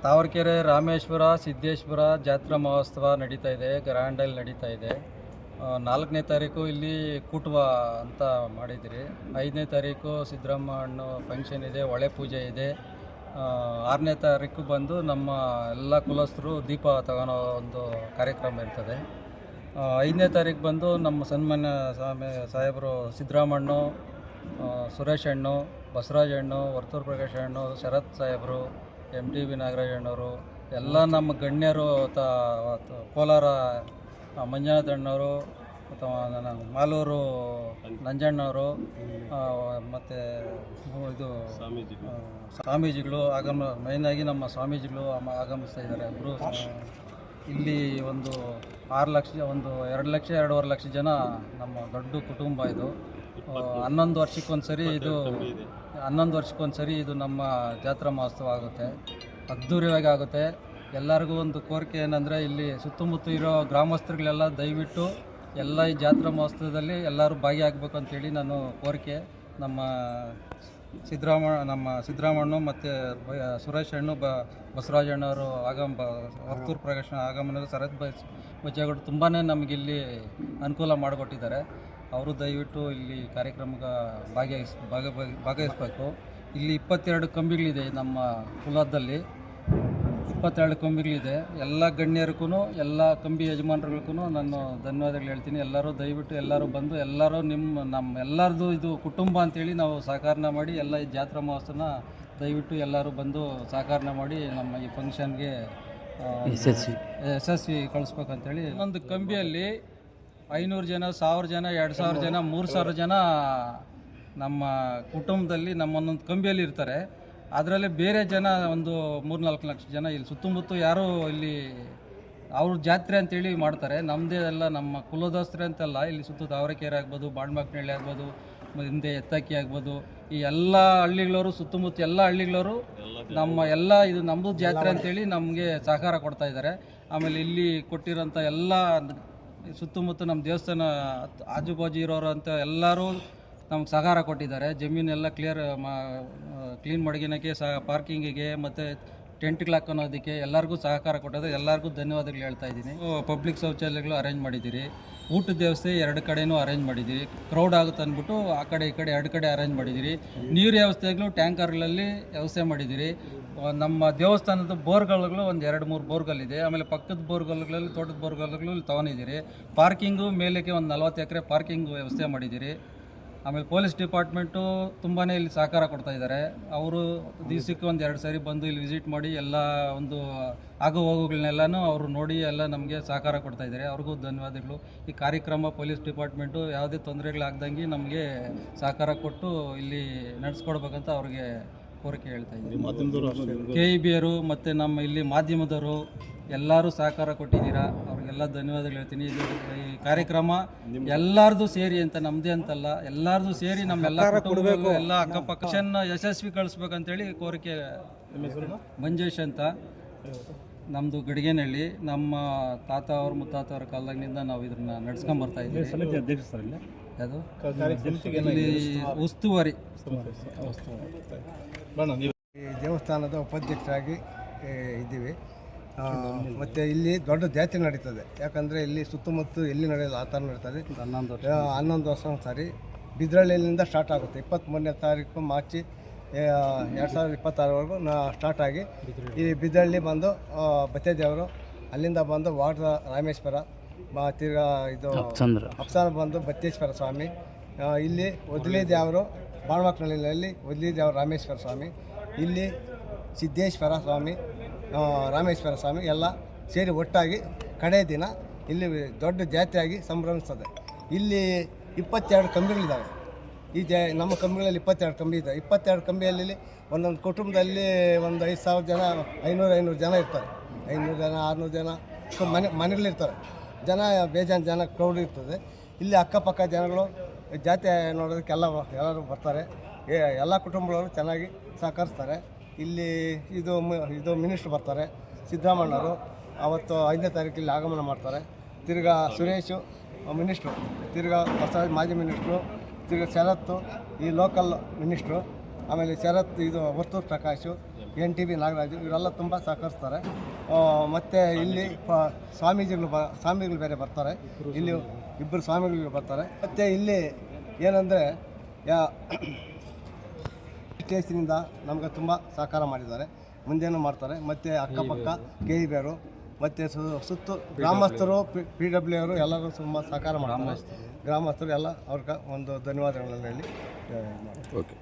ತಾವರೆಕೆರೆ ರಾಮೇಶ್ವರ ಸಿದ್ದೇಶ್ವರ ಜಾತ್ರಾ ಮಹೋತ್ಸವ ನಡೀತಾ ಇದೆ, ಗ್ರ್ಯಾಂಡಲ್ಲಿ ನಡೀತಾ ಇದೆ. 4ನೇ ತಾರೀಕು ಇಲ್ಲಿ ಕೂಟುವ ಅಂತ ಮಾಡಿದಿರಿ. 5ನೇ ತಾರೀಕು ಸಿದ್ದರಾಮಣ್ಣ ಫಂಕ್ಷನ್ ಇದೆ, ಹೊಳೆ ಪೂಜೆ ಇದೆ. 6ನೇ ತಾರೀಕು ಬಂದು ನಮ್ಮ ಎಲ್ಲ ಕುಲಸ್ಥರು ದೀಪ ತಗೊಳ್ಳೋ ಒಂದು ಕಾರ್ಯಕ್ರಮ ಇರ್ತದೆ. 5ನೇ ತಾರೀಕು ಬಂದು ನಮ್ಮ ಸನ್ಮಾನ್ಯ ಸಾಹೇಬರು ಸಿದ್ದರಾಮಣ್ಣ, ಸುರೇಶ್ ಅಣ್ಣು, ಬಸವರಾಜ ಅಣ್ಣು, ವರ್ತೂರು ಪ್ರಕಾಶ್ ಅಣ್ಣು, ಶರತ್ ಸಾಹೇಬರು, MTV ನಾಗರಾಜ್ ಅಣ್ಣವರು, ಎಲ್ಲ ನಮ್ಮ ಗಣ್ಯರು, ಕೋಲಾರ ಮಂಜುನಾಥ ಅಣ್ಣವರು, ಮಾಲೂರು ನಂಜಣ್ಣವರು, ಮತ್ತು ಇದು ಸ್ವಾಮೀಜಿಗಳು ಮೇಯ್ನಾಗಿ ನಮ್ಮ ಸ್ವಾಮೀಜಿಗಳು ಆಗಮಿಸ್ತಾ ಇದ್ದಾರೆ. ಅವರು ಇಲ್ಲಿ ಒಂದು 6 ಲಕ್ಷ, 2 ಲಕ್ಷ 2.5 ಲಕ್ಷ ಜನ ನಮ್ಮ ದೊಡ್ಡ ಕುಟುಂಬ. ಇದು 11 ವರ್ಷಕ್ಕೊಂದ್ಸರಿ ಇದು ನಮ್ಮ ಜಾತ್ರಾ ಮಹೋತ್ಸವ ಆಗುತ್ತೆ, ಅದ್ಧೂರಿಯಾಗಿ ಆಗುತ್ತೆ. ಎಲ್ಲರಿಗೂ ಒಂದು ಕೋರಿಕೆ ಏನಂದರೆ, ಇಲ್ಲಿ ಸುತ್ತಮುತ್ತ ಇರೋ ಗ್ರಾಮಸ್ಥರುಗಳೆಲ್ಲ ದಯವಿಟ್ಟು ಎಲ್ಲ ಈ ಜಾತ್ರಾ ಮಹೋತ್ಸವದಲ್ಲಿ ಎಲ್ಲರೂ ಭಾಗಿಯಾಗಬೇಕು ಅಂತೇಳಿ ನಾನು ಕೋರಿಕೆ. ನಮ್ಮ ಸಿದ್ದರಾಮಣ್ಣ ಮತ್ತು ಸುರೇಶ್ ಅಣ್ಣು, ಬಸವರಾಜ ಅಣ್ಣವರು ವರ್ತೂರು ಪ್ರಕಾಶ್ ಆಗಮನ, ಶರತ್ ಬಜ್ಜೇಗೌಡರು ತುಂಬಾ ನಮಗಿಲ್ಲಿ ಅನುಕೂಲ ಮಾಡಿಕೊಟ್ಟಿದ್ದಾರೆ. ಅವರು ದಯವಿಟ್ಟು ಇಲ್ಲಿ ಕಾರ್ಯಕ್ರಮಕ್ಕೆ ಭಾಗವಹಿಸಬೇಕು. ಇಲ್ಲಿ 22 ಕಂಬಿಗಳಿದೆ, ನಮ್ಮ ಕುಲದಲ್ಲಿ 22 ಕಂಬಿಗಳಿದೆ. ಎಲ್ಲ ಗಣ್ಯರಿಗೂ, ಎಲ್ಲ ಕಂಬಿ ಯಜಮಾನರಿಗೂ ನಾನು ಧನ್ಯವಾದಗಳು ಹೇಳ್ತೀನಿ. ಎಲ್ಲರೂ ದಯವಿಟ್ಟು ಎಲ್ಲರೂ ಬಂದು ಎಲ್ಲರೂ ನಮ್ಮ ಎಲ್ಲರದು ಇದು ಕುಟುಂಬ ಅಂತೇಳಿ ನಾವು ಸಹಕಾರ ಮಾಡಿ ಎಲ್ಲ ಈ ಜಾತ್ರಾ ಮಹೋತ್ಸವನ ದಯವಿಟ್ಟು ಎಲ್ಲರೂ ಬಂದು ಸಹಕಾರ ಮಾಡಿ ನಮ್ಮ ಈ ಫಂಕ್ಷನ್ಗೆ ಯಶಸ್ವಿ ಕಳಿಸ್ಬೇಕಂತೇಳಿ. ಒಂದು ಕಂಬಿಯಲ್ಲಿ 500 ಜನ, 1000 ಜನ, 2000 ಜನ, 3000 ಜನ ನಮ್ಮ ಕುಟುಂಬದಲ್ಲಿ ನಮ್ಮೊಂದೊಂದು ಕಂಬಿಯಲ್ಲಿ ಇರ್ತಾರೆ. ಅದರಲ್ಲಿ ಬೇರೆ ಜನ ಒಂದು 3-4 ಲಕ್ಷ ಜನ ಇಲ್ಲಿ ಸುತ್ತಮುತ್ತ ಯಾರು ಇಲ್ಲಿ ಅವ್ರ ಜಾತ್ರೆ ಅಂತೇಳಿ ಮಾಡ್ತಾರೆ. ನಮ್ಮದೇ ಎಲ್ಲ ನಮ್ಮ ಕುಲದೋಸ್ತ್ರೆ ಅಂತೆಲ್ಲ ಇಲ್ಲಿ ಸುತ್ತ ತಾವರೆಕೆರೆ ಆಗ್ಬೋದು, ಬಾಣಮಕ್ನಳ್ಳಿ ಆಗ್ಬೋದು, ಹಿಂದೆ ಎತ್ತಕ್ಕಿ ಆಗ್ಬೋದು, ಈ ಎಲ್ಲ ಹಳ್ಳಿಗಳವರು, ಸುತ್ತಮುತ್ತ ಎಲ್ಲ ಹಳ್ಳಿಗಳವರು ಇದು ನಮ್ಮದು ಜಾತ್ರೆ ಅಂತೇಳಿ ನಮಗೆ ಸಹಕಾರ ಕೊಡ್ತಾ ಇದ್ದಾರೆ. ಆಮೇಲೆ ಇಲ್ಲಿ ಕೊಟ್ಟಿರೋಂಥ ಎಲ್ಲ ಸುತ್ತಮುತ್ತ ನಮ್ಮ ದೇವಸ್ಥಾನ ಆಜುಬಾಜು ಇರೋರು ಅಂತ ಎಲ್ಲರೂ ನಮ್ಗೆ ಸಹಕಾರ ಕೊಟ್ಟಿದ್ದಾರೆ. ಜಮೀನೆಲ್ಲ ಕ್ಲೀನ್ ಮಡಗಿನಕ್ಕೆ ಪಾರ್ಕಿಂಗಿಗೆ ಮತ್ತು ಟೆಂಟ್ಗಳು ಹಾಕೋದಕ್ಕೆ ಎಲ್ಲರಿಗೂ ಸಹಕಾರ ಕೊಟ್ಟದೆ. ಎಲ್ಲರಿಗೂ ಧನ್ಯವಾದಗಳು ಹೇಳ್ತಾ ಇದ್ದೀನಿ. ಪಬ್ಲಿಕ್ ಶೌಚಾಲಯಗಳು ಅರೇಂಜ್ ಮಾಡಿದ್ದೀರಿ, ಊಟದ ವ್ಯವಸ್ಥೆ 2 ಕಡೆಯೂ ಅರೇಂಜ್ ಮಾಡಿದ್ದೀರಿ. ಕ್ರೌಡ್ ಆಗುತ್ತೆ ಅಂದ್ಬಿಟ್ಟು ಆ ಕಡೆ ಈ ಕಡೆ 2 ಕಡೆ ಅರೇಂಜ್ ಮಾಡಿದ್ದೀರಿ. ನೀರು ವ್ಯವಸ್ಥೆಗಳು ಟ್ಯಾಂಕರ್ಗಳಲ್ಲಿ ವ್ಯವಸ್ಥೆ ಮಾಡಿದ್ದೀರಿ. ನಮ್ಮ ದೇವಸ್ಥಾನದ ಬೋರ್ಗಳು ಒಂದು 2-3 ಬೋರ್ಗಳಿದೆ. ಆಮೇಲೆ ಪಕ್ಕದ ಬೋರ್ಗಳಲ್ಲಿ, ತೋಟದ ಬೋರ್ಗಳು ಇಲ್ಲಿ ತೊಗೊಂಡಿದ್ದೀರಿ. ಪಾರ್ಕಿಂಗು ಮೇಲಕ್ಕೆ ಒಂದು 40 ಎಕರೆ ಪಾರ್ಕಿಂಗ್ ವ್ಯವಸ್ಥೆ ಮಾಡಿದ್ದೀರಿ. ಆಮೇಲೆ ಪೊಲೀಸ್ ಡಿಪಾರ್ಟ್ಮೆಂಟು ತುಂಬಾ ಇಲ್ಲಿ ಸಹಕಾರ ಕೊಡ್ತಾ ಇದ್ದಾರೆ. ಅವರು ದಿವಸಕ್ಕೆ ಒಂದು 2 ಸಾರಿ ಬಂದು ಇಲ್ಲಿ ವಿಸಿಟ್ ಮಾಡಿ ಎಲ್ಲ ಒಂದು ಆಗು ಹೋಗುಗಳನ್ನೆಲ್ಲನೂ ಅವರು ನೋಡಿ ಎಲ್ಲ ನಮಗೆ ಸಹಕಾರ ಕೊಡ್ತಾ ಇದ್ದಾರೆ. ಅವ್ರಿಗೂ ಧನ್ಯವಾದಗಳು. ಈ ಕಾರ್ಯಕ್ರಮ ಪೊಲೀಸ್ ಡಿಪಾರ್ಟ್ಮೆಂಟು ಯಾವುದೇ ತೊಂದರೆಗಳಾಗ್ದಂಗೆ ನಮಗೆ ಸಹಕಾರ ಕೊಟ್ಟು ಇಲ್ಲಿ ನಡೆಸ್ಕೊಡ್ಬೇಕಂತ ಅವ್ರಿಗೆ ಕೋರಿಕೆ ಹೇಳ್ತಾ ಇದ್ದೀನಿ. KEBಯರು ಮತ್ತು ನಮ್ಮ ಇಲ್ಲಿ ಮಾಧ್ಯಮದವರು ಎಲ್ಲರೂ ಸಹಕಾರ ಕೊಟ್ಟಿದ್ದೀರಾ, ಅವ್ರಿಗೆಲ್ಲ ಧನ್ಯವಾದಗಳು ಹೇಳ್ತೀನಿ. ಈ ಕಾರ್ಯಕ್ರಮ ಎಲ್ಲರದು ಸೇರಿ ಅಂತ, ನಮ್ಮದೇ ಅಂತಲ್ಲ, ಎಲ್ಲರದು ಸೇರಿ ನಮ್ಮೆಲ್ಲ ಕುಟುಂಬಗಳು ಎಲ್ಲ ಅಕ್ಕಪಕ್ಕ ಯಶಸ್ವಿ ಕಳಿಸ್ಬೇಕಂತೇಳಿ ಕೋರಿಕೆ. ಮಂಜೇಶ್ ಅಂತ, ನಮ್ಮದು ಗಡಿಗೇನಹಳ್ಳಿ. ನಮ್ಮ ತಾತ ಅವ್ರ ಮುತ್ತಾತವ್ರ ಕಾಲದಾಗಿನಿಂದ ನಾವು ಇದನ್ನ ನಡ್ಸ್ಕೊಂಬರ್ತಾ ಇದ್ದೀವಿ. ಅದು ಇಲ್ಲಿ ಉಸ್ತುವಾರಿ ಈ ದೇವಸ್ಥಾನದ ಉಪಾಧ್ಯಕ್ಷರಾಗಿ ಇದ್ದೀವಿ. ಮತ್ತು ಇಲ್ಲಿ ದೊಡ್ಡ ಜಾತ್ರೆ ನಡೀತದೆ. ಯಾಕಂದರೆ ಇಲ್ಲಿ ಸುತ್ತಮುತ್ತ ಎಲ್ಲಿ ನಡೆಯೋದು ಆ ಥರ ನಡೀತದೆ. 11 ವರ್ಷ ಸಾರಿ ಬಿದ್ರಳ್ಳಿಯಿಂದ ಸ್ಟಾರ್ಟ್ ಆಗುತ್ತೆ. 23ನೇ ತಾರೀಕು ಮಾರ್ಚ್ 2026ವರೆಗೂ ಸ್ಟಾರ್ಟ್ ಆಗಿ ಈ ಬಿದ್ರಳ್ಳಿ ಬಂದು ಬತ್ತೇದೇವರು, ಅಲ್ಲಿಂದ ಬಂದು ವಾಟರ್ ರಾಮೇಶ್ವರ, ತಿರ್ಗಾ ಇದು ಅಪ್ಸಾನ ಬಂದು ಬತ್ತೇಶ್ವರ ಸ್ವಾಮಿ, ಇಲ್ಲಿ ಒದ್ಲಿ ದೇವರು ಬಾಣಮಕ್ನಳ್ಳಿನಲ್ಲಿ ಒದ್ಲಿ ದೇವರು ರಾಮೇಶ್ವರ ಸ್ವಾಮಿ, ಇಲ್ಲಿ ಸಿದ್ದೇಶ್ವರ ಸ್ವಾಮಿ, ರಾಮೇಶ್ವರ ಸ್ವಾಮಿ ಎಲ್ಲ ಸೇರಿ ಒಟ್ಟಾಗಿ ಕಡೆ ದಿನ ಇಲ್ಲಿ ದೊಡ್ಡ ಜಾತ್ರೆಯಾಗಿ ಸಂಭ್ರಮಿಸ್ತದೆ. ಇಲ್ಲಿ 22 ಕಂಬಿಗಳಿದ್ದಾವೆ. ನಮ್ಮ ಕಂಬಿಗಳಲ್ಲಿ 22 ಕಂಬಿ ಇದೆ. 22 ಕಂಬಿಯಲ್ಲಿ ಒಂದೊಂದು ಕುಟುಂಬದಲ್ಲಿ ಒಂದು 5,000 ಜನ, 500 ಜನ ಇರ್ತಾರೆ. 500 ಜನ, 600 ಜನ ಮನೆಗಳಿರ್ತಾರೆ. ಜನ ಬೇಜಾನ್ ಜನ ಕ್ರೌಡ್ ಇರ್ತದೆ. ಇಲ್ಲಿ ಅಕ್ಕಪಕ್ಕ ಜನಗಳು ಜಾತ್ರೆ ನೋಡೋದಕ್ಕೆ ಎಲ್ಲರೂ ಬರ್ತಾರೆ. ಎಲ್ಲ ಕುಟುಂಬದವರು ಚೆನ್ನಾಗಿ ಸಹಕರಿಸ್ತಾರೆ. ಇಲ್ಲಿ ಇದು ಮಿನಿಸ್ಟ್ರು ಬರ್ತಾರೆ, ಸಿದ್ದರಾಮಣ್ಣವರು ಅವತ್ತು 5ನೇ ತಾರೀಕಲ್ಲಿ ಆಗಮನ ಮಾಡ್ತಾರೆ. ತಿರ್ಗಾ ಸುರೇಶು ಮಿನಿಸ್ಟ್ರು, ತಿರ್ಗಾ ಬಸವರಾಜ್ ಮಾಜಿ ಮಿನಿಸ್ಟ್ರು, ತಿರ್ಗಾ ಶರತ್ತು ಈ ಲೋಕಲ್ ಮಿನಿಸ್ಟ್ರು, ಆಮೇಲೆ ಶರತ್ ಇದು ವರ್ತೂರು ಪ್ರಕಾಶು, NTV ನಾಗರಾಜು ಇವರೆಲ್ಲ ತುಂಬ ಸಹಕರಿಸ್ತಾರೆ. ಮತ್ತು ಇಲ್ಲಿ ಸ್ವಾಮಿಗಳು ಬೇರೆ ಬರ್ತಾರೆ. ಇಲ್ಲಿ ಇಬ್ಬರು ಸ್ವಾಮಿಗಳು ಬರ್ತಾರೆ. ಮತ್ತು ಇಲ್ಲಿ ಏನಂದರೆ ಸ್ಟೇಷನಿಂದ ನಮಗೆ ತುಂಬ ಸಹಕಾರ ಮಾಡಿದ್ದಾರೆ, ಮುಂದೇನೂ ಮಾಡ್ತಾರೆ. ಮತ್ತು ಅಕ್ಕಪಕ್ಕ KEBರು ಮತ್ತು ಸುತ್ತು ಗ್ರಾಮಸ್ಥರು PW ಅವರು ಎಲ್ಲರೂ ತುಂಬ ಸಹಕಾರ ಮಾಡ್ತಾರೆ. ಗ್ರಾಮಸ್ಥರು ಎಲ್ಲ ಅವ್ರಿಗೆ ಒಂದು ಧನ್ಯವಾದಗಳನ್ನು ಹೇಳಿ ಓಕೆ.